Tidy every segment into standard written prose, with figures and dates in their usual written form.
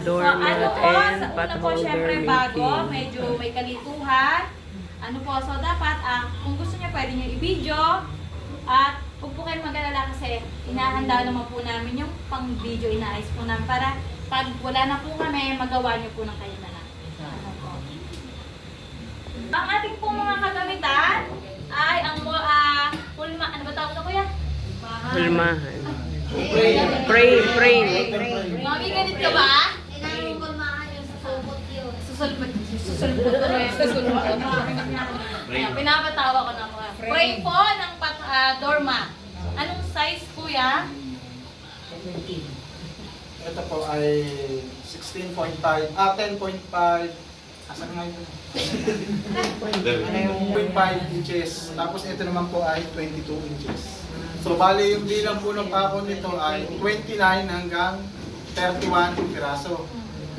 doormat ano po, and sa pot una po, holder syempre bago, making. medyo may kalituhan. Ano po, so dapat, kung gusto niya, pwede niyo i-video. At huwag po kayong mag-alala kasi inahanda naman po namin yung pang-video, inaayos po namin para pag wala na po kami, magawa niyo po ng kayo na lang. Ano po. Ang ating pong mga kagamitan ay ang pulma, ano ba tawag na kuya? Pulmahan. Frame. Mami, ganit ka ba? Susulpot Ayan, pinapatawa ko na mga. Frame po ng doormat. Anong size kuya? Ito po ay 16.5, 10.5, asan nga yun? 0.5 inches. Tapos ito naman po ay 22 inches. So bali yung bilang po ng pako nito ay 29 hanggang 31 piraso.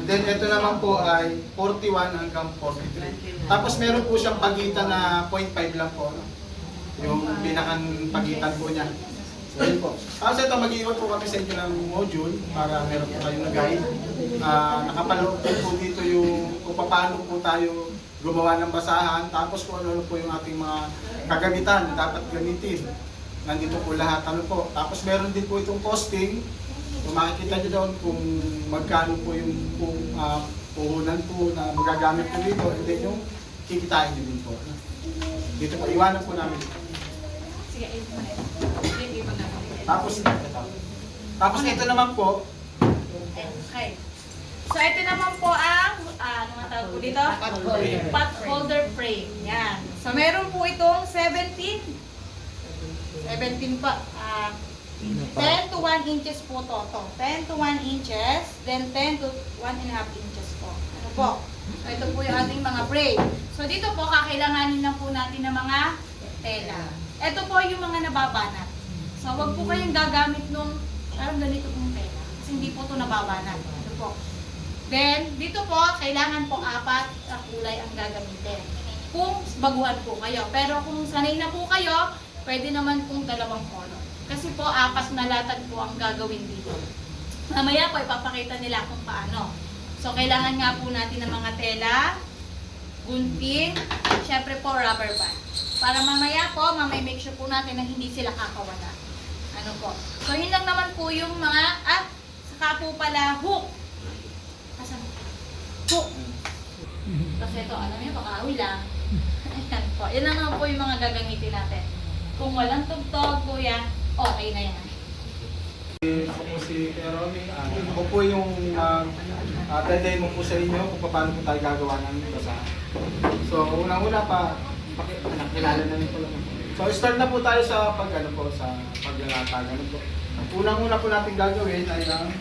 And then ito naman po ay 41 hanggang 43. Tapos meron po siyang pagitan na 0.5 lang po. No? Yung pinakang pagitan po niya. So yun po. Tapos ito, mag-iwan po kami sa inyo ng module para meron po kayong na-guide. Nakapaloob po dito yung kung paano po tayo gumawa ng basahan. Tapos kung ano po yung ating mga kagamitan na dapat gamitin. Nandito po lahat. Ano po. Tapos meron din po itong costing. Kung makikita nyo doon kung magkano po yung puhunan po na magagamit po dito. And then yung kikitain nyo din po. Dito po, iwanan po namin. Sige, Tapos ito naman po. Okay. So ito naman po ang, ano nga tawag po dito? Pot holder frame. Yan. So meron po itong 17 pa. 10 to 1 inches po to. 10 to 1 inches, then 10 to 1.5 inches po. Ano po? So ito po yung ating mga frame. So dito po, kakailanganin lang po natin ng mga tela. Ito po yung mga nababanat. So wag po kayong gagamit nung parang ganito pong tela. Kasi hindi po ito nababanat. Ano po? Then, dito po, kailangan po 4 kulay ang gagamitin. Kung baguhan po kayo. Pero kung sanay na po kayo, pwede naman pong 2 color. Kasi po, 4 na latag po ang gagawin dito. Mamaya po, ipapakita nila kung paano. So, kailangan nga po natin ng mga tela, gunting, syempre po, rubber band. Para mamaya po, make sure po natin na hindi sila kakawala. Ano po. So, yun lang naman po yung mga, saka po pala, hook. Asan? Hook. Kasi ito, alam niyo, pakahoy lang. Ayan po. Yan lang naman po yung mga gagamitin natin. Kung walang tugtog, kuya, okay na yan. Ako po si Kuya Romy. Ako po yung mo po sa inyo kung paano po tayo gagawa ng basahan. So, unang-una pa, nakilala na rin po lang. So, start na po tayo sa paglalatag. Ano po? Unang-una po natin gagawin ay ang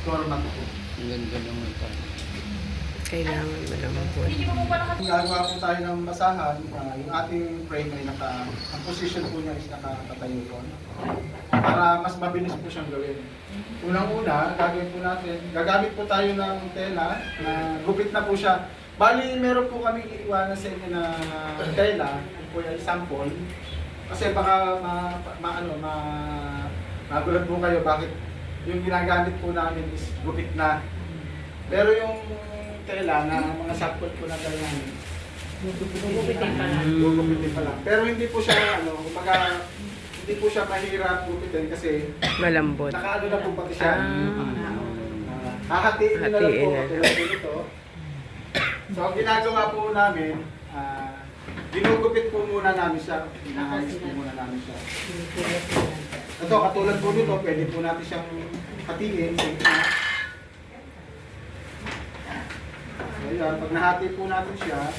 doormat po. Ganda naman ito. Kailangan mo naman po. Hindi mo po pala kasi. Gagawa po tayo ng basahan. Yung ating frame ay ang position po niya is nakatayo po. Para mas mabilis po siyang gawin. Unang-una, gagawin po natin, gagamit po tayo ng tela na gupit na po siya. Bali, meron po kami iiwanan sa inyo na tela, po yung sample. Kasi baka magulat po kayo bakit yung ginagamit po namin is gupit na. Pero yung tela na mga sample po na ganyan, gugupitin pa lang. Pero hindi po siya, hindi po siya mahirap gupitin kasi Malambot. nakaano na po pati siya. Hahatiin nyo na lang po. Tulad po ito. So, ang ginagawa po namin, ginugupit po muna namin siya. Inaayos po muna namin siya. Ito, katulad po nito, pwede po natin siyang hatiin. So, yan. Pag nahati po natin siya,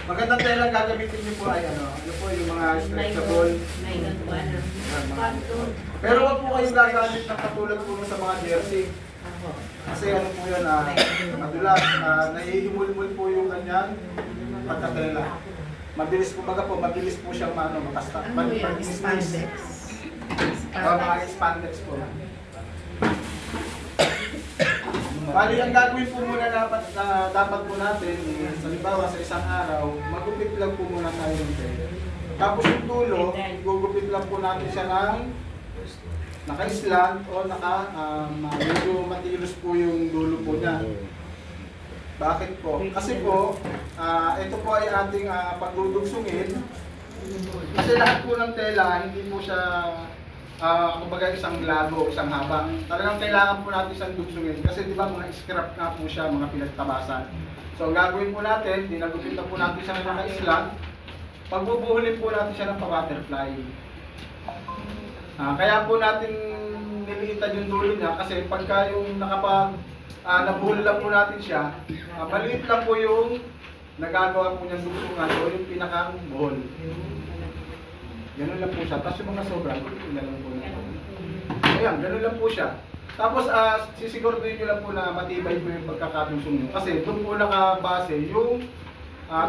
magandang tela gagamitin niyo po ay ano po yung mga stretchable. Pero wag po kayong gagamit ng katulad po sa mga jersey. Kasi ano po yan, madulas, nahihimul-mul po yung ganyan pagkatela. Mabilis po siyang makasta. Spandex. Mga spandex po. Bali, ang gagawin po muna dapat po natin, halimbawa sa isang araw, magupit lang po muna tayo ng tela. Tapos yung dulo, gugupit lang po natin siya ng naka-slant o medyo matilos po yung dulo po niya. Bakit po? Kasi po, ito po ay ating pagdudugsungin. Kasi lahat po ng tela, hindi po siya kumbaga isang lago, isang haba. Talagang kailangan po natin isang dugsungin. Kasi di ba mga scrap nga po siya, mga pinagtabasan. So ang gagawin po natin, dinagupit na po natin siya ng naka-slant. Pagbubuhulin po natin siya ng pa-butterfly. Kaya po natin niliitan yung dulo niya kasi pagka yung nabuhol lang po natin siya, maliit lang po yung nagagawa po niyang dugsungan o yung pinakang buhol. Ganun lang po siya. Tapos yung mga sobra, ina lang po na. Ayan, ganun lang po siya. Tapos sisiguraduhin nyo lang po na matibay po yung pagkakadungsong nyo. Kasi doon po nakabase yung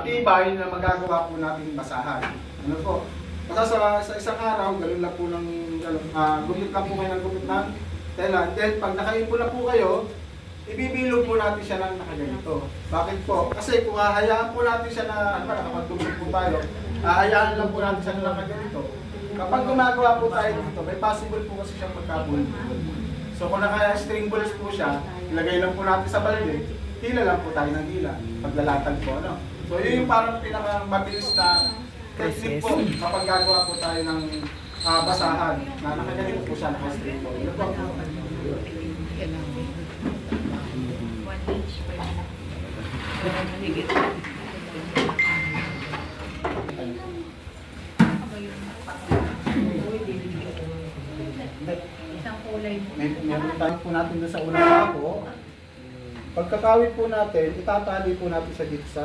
tibay na magagawa po natin basahan. Ano po? Basta sa isang araw, ganun lang po ng gumit lang po kayo ng gumit ng tela. And then, pag nakaipon na po kayo, ibibilog po natin siya ng nakaganito. Bakit po? Kasi kung hahayaan po natin siya na, nakapagtugtog po tayo, hahayaan lang po natin siya na nakaganito. Kapag gumagawa po tayo dito, may possible po kasi siyang magkabul. So kung naka-string balls po siya, ilagay lang po natin sa balde, hila lang po tayo ng hila, paglalatag po. Ano? So yun yung parang pinakamabilis na technique po kapag gagawa po tayo ng basahan na nakaganito po siya, naka-string ball. Ito po. Isang kulay mo. Meron tayo po natin doon sa unang pako. Pagkakawit po natin, itatali po natin sa dito sa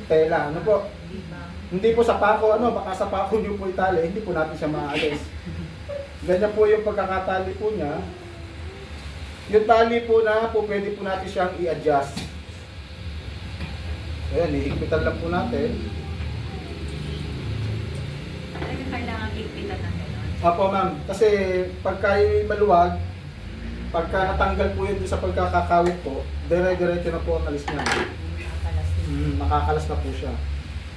tela. Ano po? Hindi po sa pako, baka sa pako nyo po itali, hindi po natin siya maalis. Ganyan po yung pagkakatali po niya. Yung tali po na po, pwede po natin siyang i-adjust. Ayan, ihigpitan lang po natin. Kailangan higpitan ng gano'n. Apo ma'am, kasi pagka yung maluwag, pagka natanggal po yun sa pagkakakawit po, dire-diretso na po ang alis niya. Makakalas na po siya.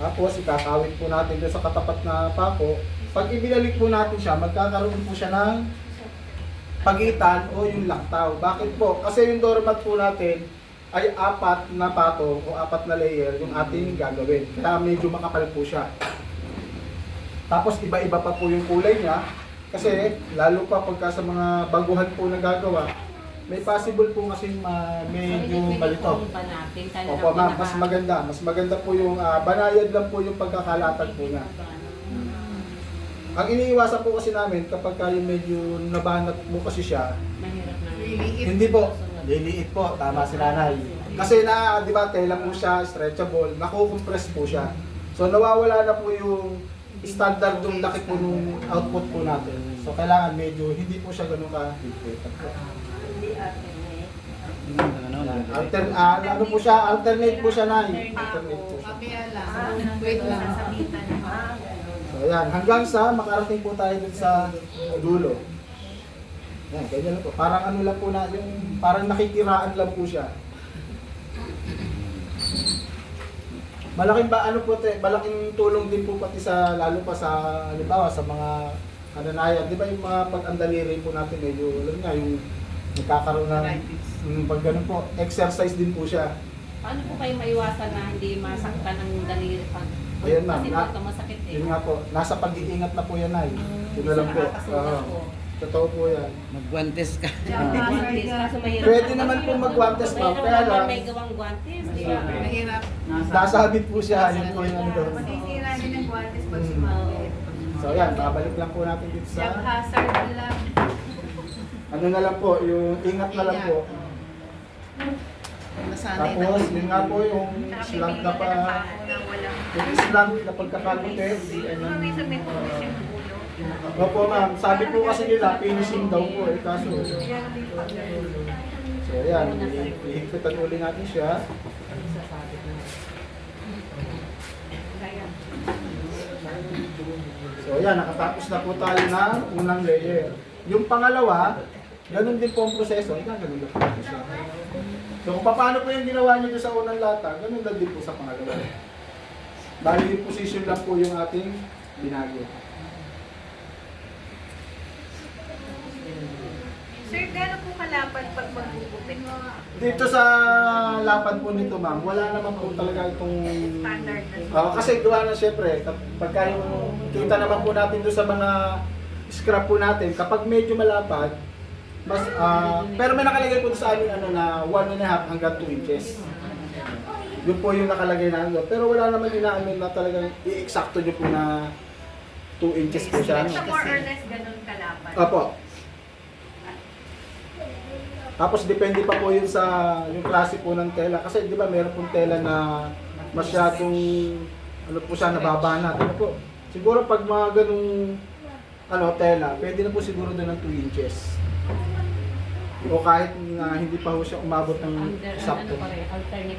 Tapos ikakawit po natin doon sa katapat na pako. Pag ibinalik po natin siya, magkakaroon po siya ng pagitan o yung laktaw. Bakit po? Kasi yung doormat po natin ay 4 na patong o 4 na layer yung ating gagawin. Kaya medyo makapal po siya. Tapos iba-iba pa po yung kulay niya. Kasi lalo pa pagka sa mga baguhan po na gagawa, may possible po kasi medyo malito. Opo ma'am, mas maganda. Mas maganda po yung banayad lang po yung pagkakalatag po niya. Ang iniiwasan po kasi namin kapag yung medyo nabanat mo kasi siya, hindi po, liliit po, tama si nanay. Kasi di ba, tela po siya, stretchable, nakukompress po siya. So nawawala na po yung standard yung laki po nung output po natin. So kailangan medyo hindi po siya ganun ka-higpit. Ano po siya, alternate po siya na. Alternate po siya. Wait lang. So ayan, hanggang sa makarating po tayo dun sa dulo. Ayan, ganyan lang po. Parang ano lang po na, yung parang nakikiraan lang po siya. Malaking tulong din po pati sa, lalo pa sa, halimbawa sa mga kananayan. Di ba yung mga pag-andaliri po natin, medyo, alam nga, yung nagkakaroon ng pag ganun po, exercise din po siya. Paano po kayo maiwasan na hindi masaktan ng daliri pag Ayan ma'am, kasi ito masakit eh. yun nga po, nasa pag-iingat na po yan ay. Yun na lang po. Nakakasugat po. Totoo po yan. Magguantes ka. Guantes, kaso mahirap. Pwede naman po mag-guantes ma'am, Mayroon kaya naman lang, may gawang guantes, di ba? Mahirap. nasabit po siya, yun po yung ano doon. Masisira din ang guantes pag Mm. sumabit. So yan, babalik lang po natin dito Yung sa, hazard lang. ano na lang po, yung ingat na lang po. Tapos, yun nga po yung slant na pa, yung slant na pagkakagutin. Opo ma'am, sabi po kasi nila, finishing daw po eh, kaso. So ayan, ihigpitan uli natin siya. So ayan, nakatapos na po tayo ng unang layer. Yung pangalawa, ganun din po ang proseso, ganun lang po siya. So kung paano po yung ginawa niyo sa unang lata, ganun lang din po sa pangalawa. Bali yung position lang po yung ating binago. malapad pag magugupit? Dito sa lapad po nito ma'am, wala naman po talaga itong... Standard na. Kasi gawa na syempre, pagka yung kita naman po natin doon sa mga scrap po natin, kapag medyo malapad, mas, pero may nakalagay po sa amin ano, na 1.5 hanggang 2 inches. Yun po yung nakalagay na ano. Pero wala naman inaamin na talagang i-eksakto nyo po na 2 inches po siya. Sa more or less ganun kalapad. Opo. Tapos depende pa po yun sa yung klase po ng tela. Kasi di ba meron pong tela na masyadong ano po siya nababanat. Ano po? Siguro pag mga ganung tela, pwede na po siguro doon ng 2 inches. O kahit na hindi pa po siya umabot ng sakto.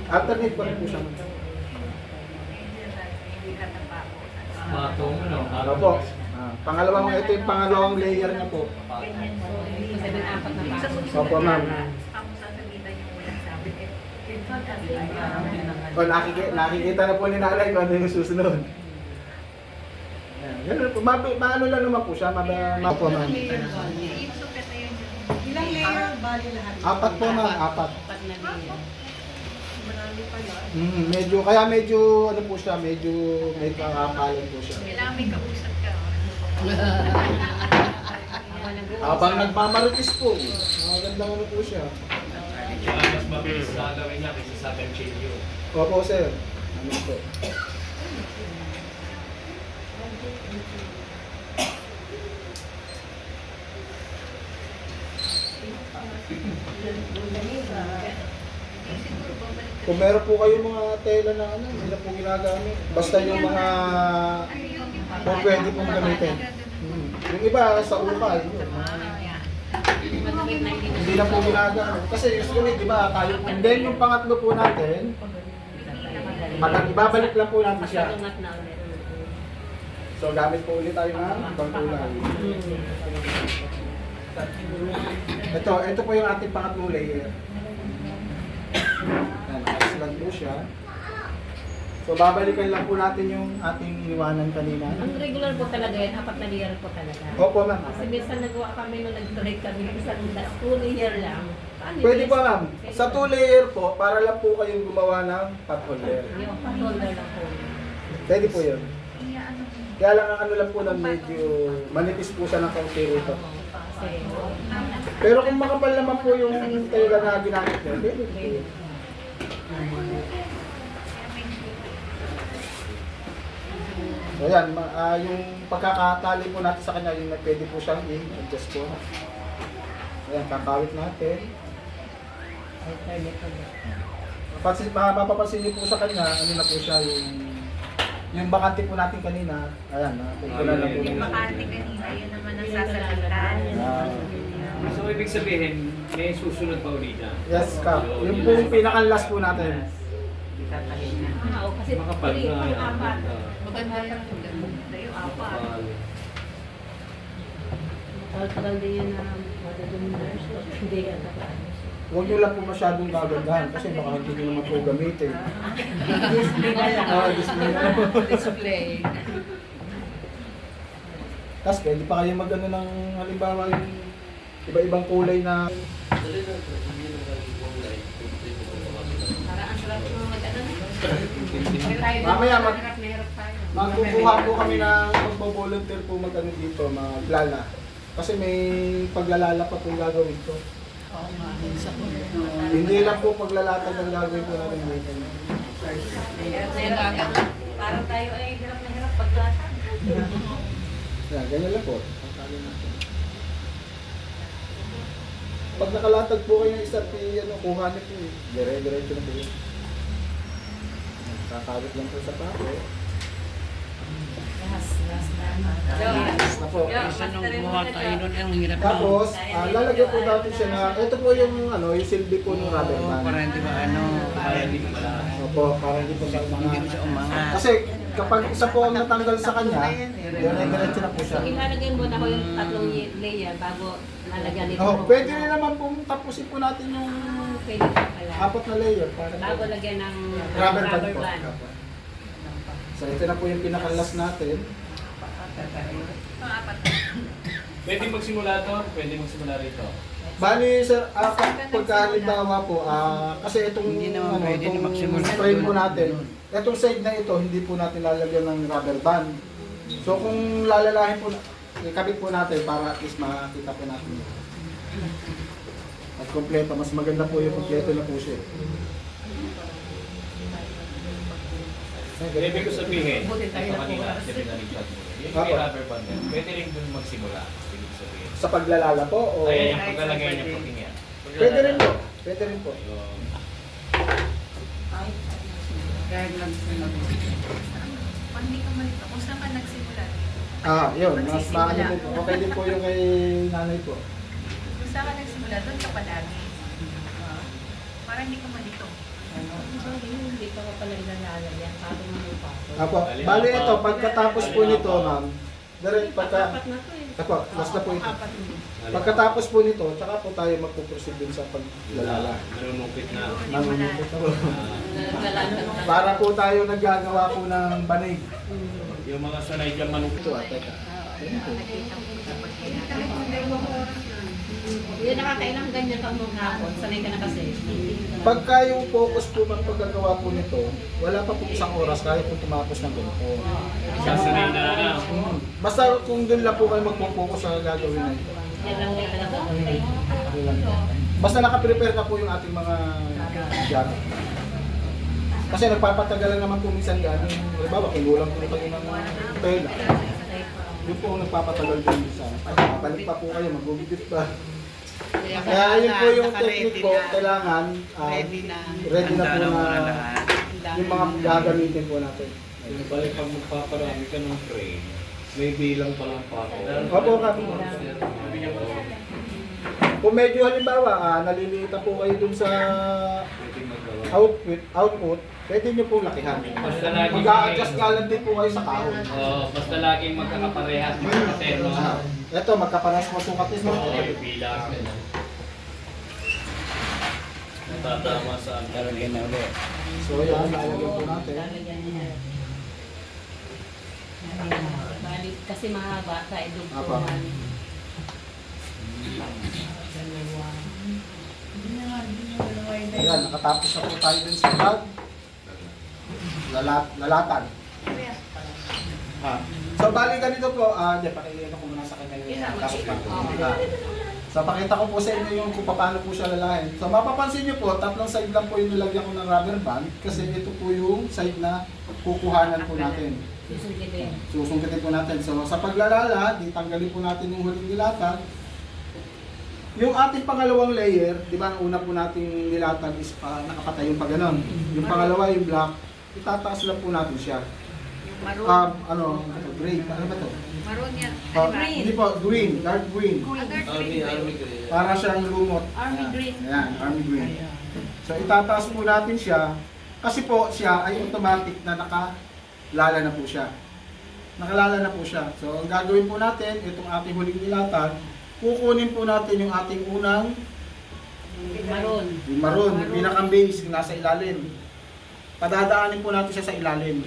Alternate pa rin po siya. Matong, ano? Ano po? Pangalawang, ito yung pangalawang layer niya po. Opo ma'am. Tapos sasabitan yung walang sabi. O nakikita na po ni nanay kung ano yung susunod. Ayan, ganun po. Maano lang naman po siya. Opo ma'am. Ilang layer bali lahat? 4 po ma'am, 4. Marami pa yun. Medyo, kaya medyo ano po siya, medyo may kakapalan po siya. Kailangan may kausap ka. Habang nagmamaritis po, maganda ano po siya. Kaya mas mabilis sa gawin niya kaysa sa Ganchillo. Opo sir. Ano po? Kung meron po kayo mga tela na ano, hindi na po ginagamit. Basta yung mga kung pwede pong gamitin. Yung iba sa ukay, yun. Hindi na po ginagamit. Kasi usually, di ba, tayo, and then yung pangatlo po natin, ibabalik lang po natin siya. So gamit po ulit tayo ng ibang kulay. Ito po yung ating pangatlong layer. Yan, ayos lang po siya. So babalikan lang po natin yung ating iniwanan kanina. Ang regular po talaga yan, 4 na layer po talaga. Opo ma'am. Kasi minsan nagawa kami nung nag-trade kami, isang 2 layer lang. Paano Pwede yun? po ma'am. Sa 2 layer po, para lang po kayong gumawa ng pot-holder. Yung pat-holder lang po. Pwede po yun. Kaya lang ang ano lang po ng medyo manipis po siya ng kaunti rito. Kasi, Pero kung makapal naman po yung tela na ginamit niya, pwede po. So yan, yung pagkakatali po natin sa kanya, yung pwede po siyang i-adjust po. Ayan, kakawit natin. Mapapansin niyo po sa kanya, ano na po siya, yung bakante po natin kanina, ayan, na lang po. Yung makati kanina, yun naman ang sasabitan. So, ibig sabihin, may susunod pa ulit na. Yes, Kap. Yung po yung pinaka-last po natin. kasi Makapal 3 na. pang 4. Maganda yung yung apat. Tagal din yan na madadumers. Hindi yan tapos. Huwag nyo lang po masyadong gagandahan kasi baka hindi nyo naman po gamitin. Display na lang. Display na lang. Display. Tapos pwede pa kayo mag-ano ng halimbawa yung iba-ibang kulay na Para ang sarap mo mag-ano. Mamaya Hirap na hirap tayo. magkukuha po kami ng magbo-volunteer po mag-ano dito, maglala. Kasi may paglalala pa po gagawin ko. Hindi lang po paglalatag ang gagawin po natin dito. Parang tayo ay hirap na hirap paglatag. Yan, ganyan lang po. Pagkali natin. Pag nakalatag po kayo ng isa, kuha niyo po. Dire-diretso na po yun. Kakawit lang po sa pako. Yes na po. Isa nung gumawa tayo nun, ang hirap na. Tapos, lalagyan po natin siya na, ito po yung, yung silbi po ng rubber band. Para hindi ba Opo, para hindi po siya hindi mo siya umangat. Kasi kapag isa po ang natanggal sa kanya, dire-diretso na po siya. Ilalagay muna ko yung 3 layer bago nalagyan nito. Pwede rin naman pong tapusin po natin yung Pwede pa pala. 4 na layer. Para Bago lagyan ng rubber band po. band. So ito na po yung pinakalas natin. Pang-apat. Pwede magsimula to, pwede magsimula rito. Bali, sir, pagkahalimbawa po, kasi itong, Hindi naman pwede na itong magsimula. frame po natin, itong side na ito, hindi po natin lalagyan ng rubber band. So kung lalalahin po, ikabit po natin para at least makakita po natin. At kompleto, mas maganda po yung kompleto na po siya. Ibig ko sabihin, Buti tayo ito na kanina, po. kasi pinalipat mo. Yung may rubber band yan, pwede rin dun magsimula. Ibig sabihin. Sa paglalala po, o... Ayan yung paglalagay niya pati niya. Pwede rin po, pwede rin po. Pag hindi ka malito, kung saan ka nagsimula? Yun, mas maano po, okay din po yung kay nanay po. Kung saan ka nagsimula, doon ka palagi. Para hindi ka malito. Hindi pa ko pala inalalagyan. Paano mo pa ako? Apo, bali ito, pagkatapos po nito, ma'am, direct pagka... Apat na to eh. Apo, last na po ito. Apat na. Pagkatapos po nito, tsaka po tayo magpuproceed din sa paglalala. Nanunungkit na. Nangungulit po. Naglalagyan ka. Para po tayo naggagawa po ng banig. Yung mga sanay dyan manungkit. Ito, teka. Nakita mo sa pagkailangan. Hindi nakakailang ganyan ka mong hapon. Sanay ka na kasi. Pagka yung focus po ng paggagawa po nito, wala pa po isang oras kahit po tumapos ng ganito. Sasanay na na. Basta kung doon lang po kayo magpo-focus sa gagawin na ito. Yan lang yung talaga. Okay lang. Basta nakaprepare na po yung ating mga gamit. Kasi nagpapatagalan naman po minsan yan. Halimbawa, kinulang po kayo ng tela. Yun po ang nagpapatagal din minsan. Balik pa po kayo, magugigit pa. Kaya yun po yung technique po, kailangan Ready na. ready na po Handa muna na lahat. yung mga gagamitin po natin. Balik pag magpaparami ka ng frame, may bilang pa lang pa ako. Opo, kami. Kung medyo halimbawa, nalilitan po kayo dun sa Pwede magawa. output, pwede nyo pong lakihan. Basta lagi Mag-a-adjust nga lang din po kayo sa kahon. basta laging magkakaparehas mga katero. Ito, magkaparas mo sukatin mo. Oo, yung bilang. Natatama sa Lalagyan na ulit. So yan, lalagyan po natin. Lalagyan niya. Balik kasi mahaba tayo doon po. Apa. Ayan, nakatapos na po tayo dun sa bag. Lalatan. So bali ganito po, pakikita ko muna sa kanya yung tapos pa. So pakita ko po sa inyo yung kung paano po siya lalahin. So mapapansin nyo po, tatlong side lang po yung nilagyan ko ng rubber band kasi ito po yung side na kukuhanan po natin. Susungitin. Susungkitin po natin. So sa paglalala, di tanggalin po natin yung huling nilatan. Yung ating pangalawang layer, di ba ang una po nating nilatan is nakapatay yung pag ganon. Yung pangalawa yung black, itataas lang po natin siya. Maroon. Gray, ano ba to? Maroon yan. Hindi po, green, dark green. Para siyang lumot. Army green. Ayan, army green. So itataas po natin siya, kasi po siya ay automatic na nakalala na po siya. Nakalala na po siya. So ang gagawin po natin, itong ating huling nilatan, kukunin po natin yung ating unang Maroon. yung maroon, yung pinakang base, yung nasa ilalim. Padadaanin po natin siya sa ilalim.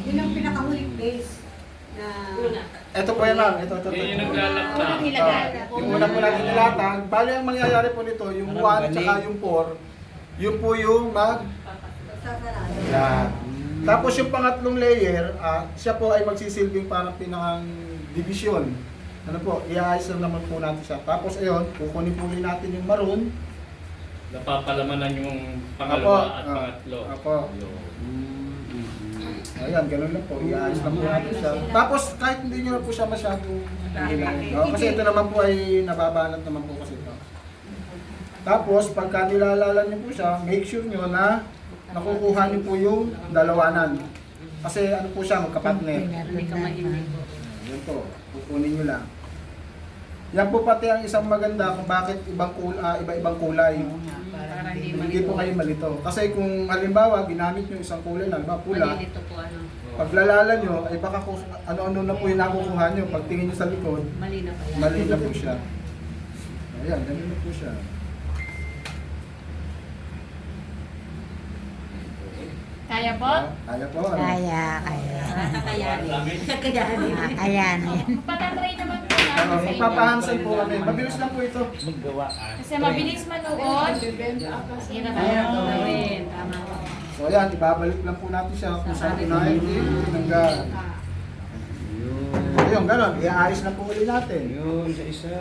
Yun ang pinakahuling base na Una. Ito po yan ma'am, ito. Yan yung naglalak na. Unang nilagay. Yung una po natin nilatag, bali ang mangyayari po nito, yung 1 at saka yung 4, yun po yung sasarado. yan. Tapos yung pangatlong layer, siya po ay magsisilbing parang pinakang division. Ano po, i-ayos lang naman po natin siya. Tapos ayun, kukunin po ulit natin yung maroon. Napapalamanan yung pangalawa at pangatlo. Apo. Ayan, ganun lang po. I-ayos lang po natin siya. Tapos kahit hindi nyo na po siya masyadong hilahin. No? Kasi ito naman po ay nababanat naman po kasi ito. Tapos pagka nilalala nyo po siya, make sure nyo na nakukuha nyo po yung dalawanan. Kasi ano po siya, magkapatner. Hindi ka mainit. Yan po, kukunin nyo lang. Yan po pati ang isang maganda kung bakit iba-ibang kulay. Para Hindi po kayo malito. Kasi kung halimbawa ginamit nyo isang kulay, halimbawa pula, malilito po ano. paglalala nyo, ay baka kung ano-ano na po yung nakukuha nyo. Pag tingin nyo sa likod, Mali na pala. mali na po siya. Ayan, ganun na po siya. Kaya po? Kaya po. Kaya. Kakayanin. Kakayanin. Ayan. Patatry naman po namin sa inyo. Papahansan po kami. Mabilis lang po ito. Kasi mabilis manuot. Hirap na gawin. Tama po. So ayan, ibabalik lang po natin siya kung saan unahin. Tinanggal. Ayun, gano'n. Iaayos na po ulit natin. Yun, sa isa.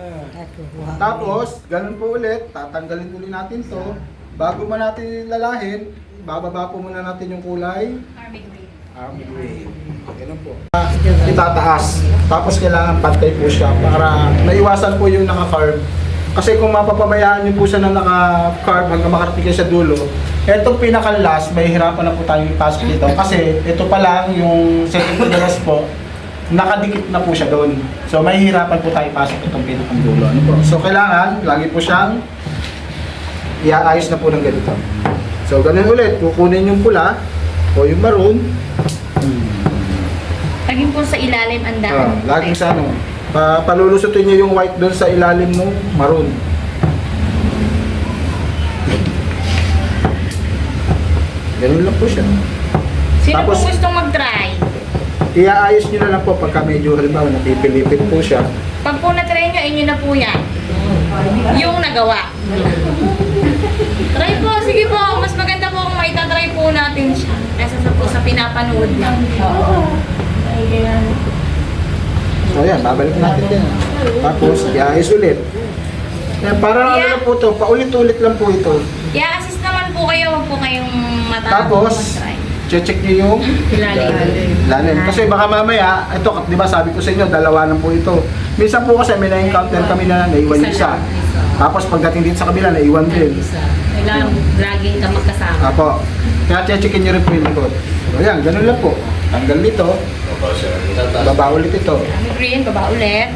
Tapos, ganun po ulit. Tatanggalin ulit natin to. Bago man natin lalahin, bababa po muna natin yung kulay. Army green. Army green. Ganun po. Itataas. Tapos kailangan pantay po siya para maiwasan po yung naka-carve. Kasi kung mapapabayaan niyo po siya na naka-carve hanggang makarating kayo sa dulo, etong pinaka-last, may hirapan na po tayong ipasok dito. Kasi ito pa lang yung second to the last po, nakadikit na po siya doon. So may hirapan po tayo ipasok itong pinakang dulo. Ano po? So kailangan, lagi po siyang iaayos na po ng ganito. So ganun ulit, kukunin yung pula o yung maroon. Laging po sa ilalim ang daan. Laging sa ano, palulusutin niyo yung white doon sa ilalim ng maroon. Ganun lang po siya. Sino Tapos- po gustong mag-try? Iaayos niyo na lang po pagka medyo halimbawa napipilipit po siya. Pag po na-try nyo, inyo na po yan. Yung nagawa. Try po, sige po. Mas maganda po kung maitatry po natin siya. Kesa sa po sa pinapanood lang. So ayan, babalik natin din. Tapos iaayos ulit. Yan, parang ano Yeah. lang po to, paulit-ulit lang po ito. I-assist naman po kayo. Huwag po kayong matakot Tapos, mag-try. check niyo yung lalim. Kasi baka mamaya, ito, di ba sabi ko sa inyo, dalawa lang po ito. Minsan po kasi may na-encounter kami na naiwan yung isa. Tapos pagdating dito sa kabila, naiwan din. Kailangan laging ka magkasama. Apo. Kaya checkin niyo rin po yung likod. So yan, ganun lang po. Tanggal dito, baba ulit ito. Army green, baba ulit.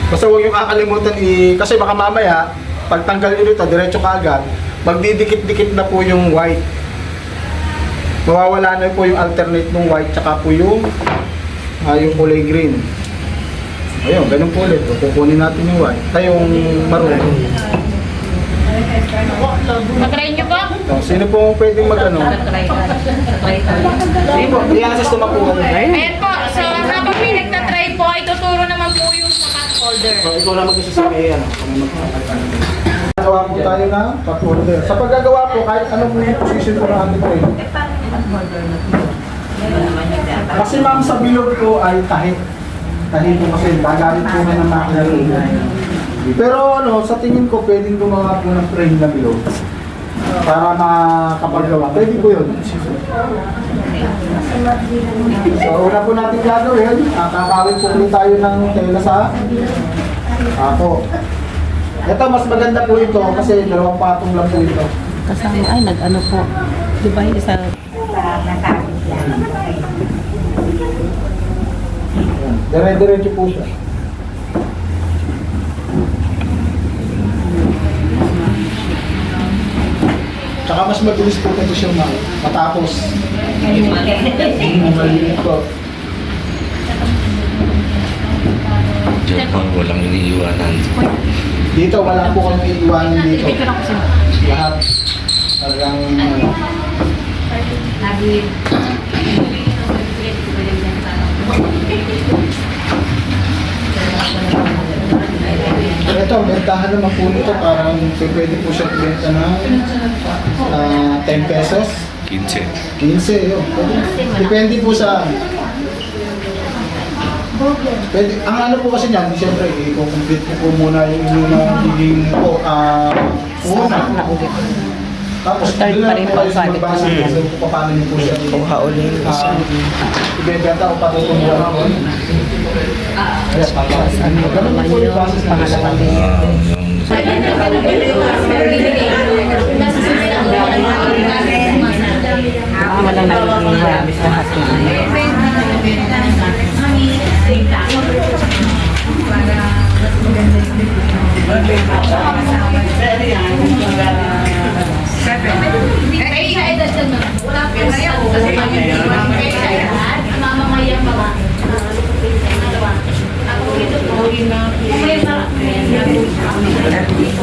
Basta huwag yung kakalimutan kasi baka mamaya, pag tanggal nyo dito, diretso ka agad, magdidikit-dikit na po yung white. Mawawala na po yung alternate ng white, tsaka po yung kulay green. Ayun, ganun po ulit. Kukunin natin yung white. Yung maroon. Matry nyo ba? So, sino po pwedeng mag-ano? Try ka. Sige po, i-assist naman po kami. Ayan po. So, habang pinagtatry po, ituturo naman po yung sa cut holder. So, ikaw lang mag-isasabi yan. Gagawa po tayo ng cut holder. Sa paggagawa po, kahit anong position po ng ating frame. Kasi ma'am, sa bilog po ay tahit. Tahit po kasi gagamit po na ng makina rin. Pero ano, sa tingin ko pwedeng gumawa po ng frame na bilog. Para makapagawa. Pwede po yun. So, una po natin gagawin, kakawin po ulit tayo ng tela sa ako. Ito, mas maganda po ito kasi dalawang patong lang po ito. Kasama ay nag-ano po. Di ba yung isa? Dire-diretso po siya. Tsaka mas mabilis po kasi siya matapos. Maliit po. Japan, walang iniiwanan. Dito, wala po kami iiwanan dito. Lahat. Talagang ano. Lagi. Ito, bentahan naman po nito. Parang pwede po siya ibenta ng 10 pesos. 15. 15, yun. Depende po sa... Pwede, ang ano po kasi niyan, siyempre, i-complete ko po muna yung nagiging una. Tapos, doon na po kayo sa magbasa kung paano niyo po siya ibebenta o patutunguhan po. Ganun po yung process na Walang nag-iiwanan sa hatin. Ay, sa edad dyan na. Wala pa na yan. Mamamaya pa ba? Ako dito po. May sa...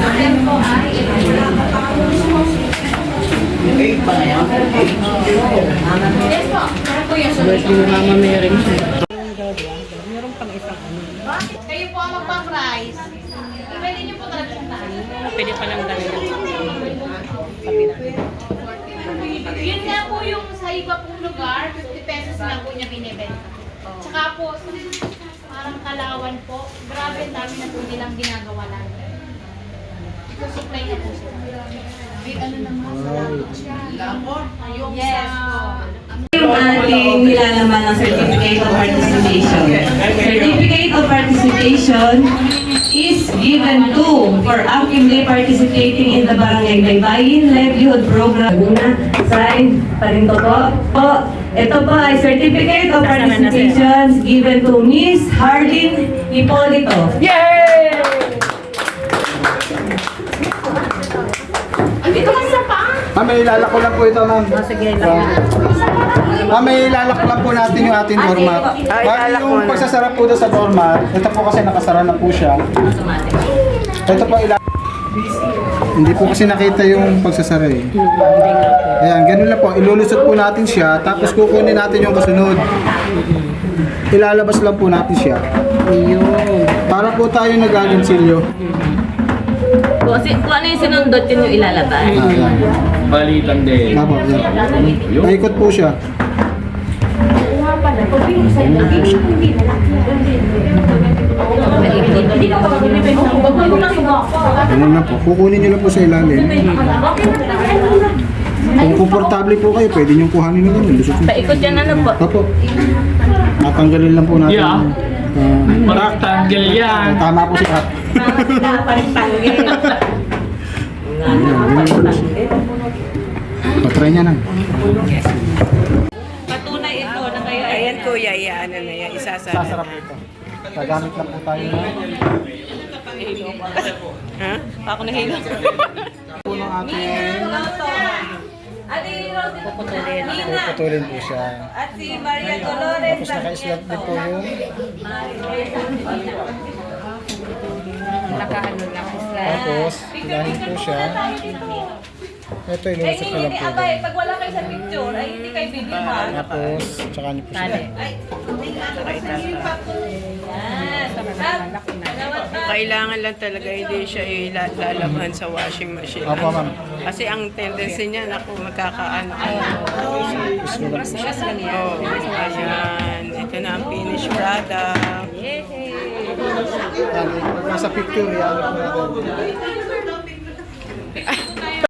Ayan po ay... yung Birthday ni Mama Mary. Meron pang isang ano. Kayo po ang magpa-price. Pwede niyo po talaga siyang taas. Pwede pa lang ganun. Yun nga po yung sa iba pong lugar, 50 pesos lang po niya binibenta. Tsaka po, parang Kalawan po, grabe ang dami na po nilang ginagawa lang. Supply na po sila. Ano naman, salamat siya. Yes po. Yung ating nilalaman ng Certificate of Participation. Certificate of Participation is given to for actively participating in the Barangay Baybayin Livelihood Program. Sign pa rin to po. Ito po ay Certificate of Participation given to Miss Hardin Hipolito. Yay! Andito ka sa pa? May ilalak ko lang po ito, ma'am. Sige, May ilalak lang po natin yung ating doormat. Bali yung pagsasara po doon sa doormat, ito po kasi nakasara na po siya. Ito po hindi po kasi nakita yung pagsasara eh. Ayan, ganun lang po. Ilulusot po natin siya, tapos kukunin natin yung kasunod. Ilalabas lang po natin siya. Para po tayo nag-agensilyo. Kung ano yung sinundot, yun yung ilalabas. Balitan din. Apo, yan. Naikot po siya. Ganun lang po. Kukunin nyo lang po sa ilalim. Kung komportable po kayo, pwede nyo kuhanin na ganun. Paikot yan ano po? Apo. Natanggalin lang po natin. Yeah. Maratanggal yan. Tama po siya. Paritanggil. Patry niya na. Patunay ito na kayo. Ayan kuya, ano na yan, isasara. Sasarap ito. Gagamit lang po tayo na. Ha? Ako nahilo. Po ng ating Ate Rosy, puputulin po siya. at si Maria Dolores. Tapos naka-slot din po yung Nakaano lang sila. tapos hilahin po siya. Ito ilusot ko lang po. Abay, pag wala kayo sa picture, ay hindi kayo bibilhan. Tapos tsaka niyo po siya. Kailangan lang talaga hindi siya ilalaban sa washing machine. Opo, ma'am. Kasi ang tendency niya, naku, magkakaano. Process lang yan. Oh, ayan. Ito na ang finished product. Yan, nasa picture yan.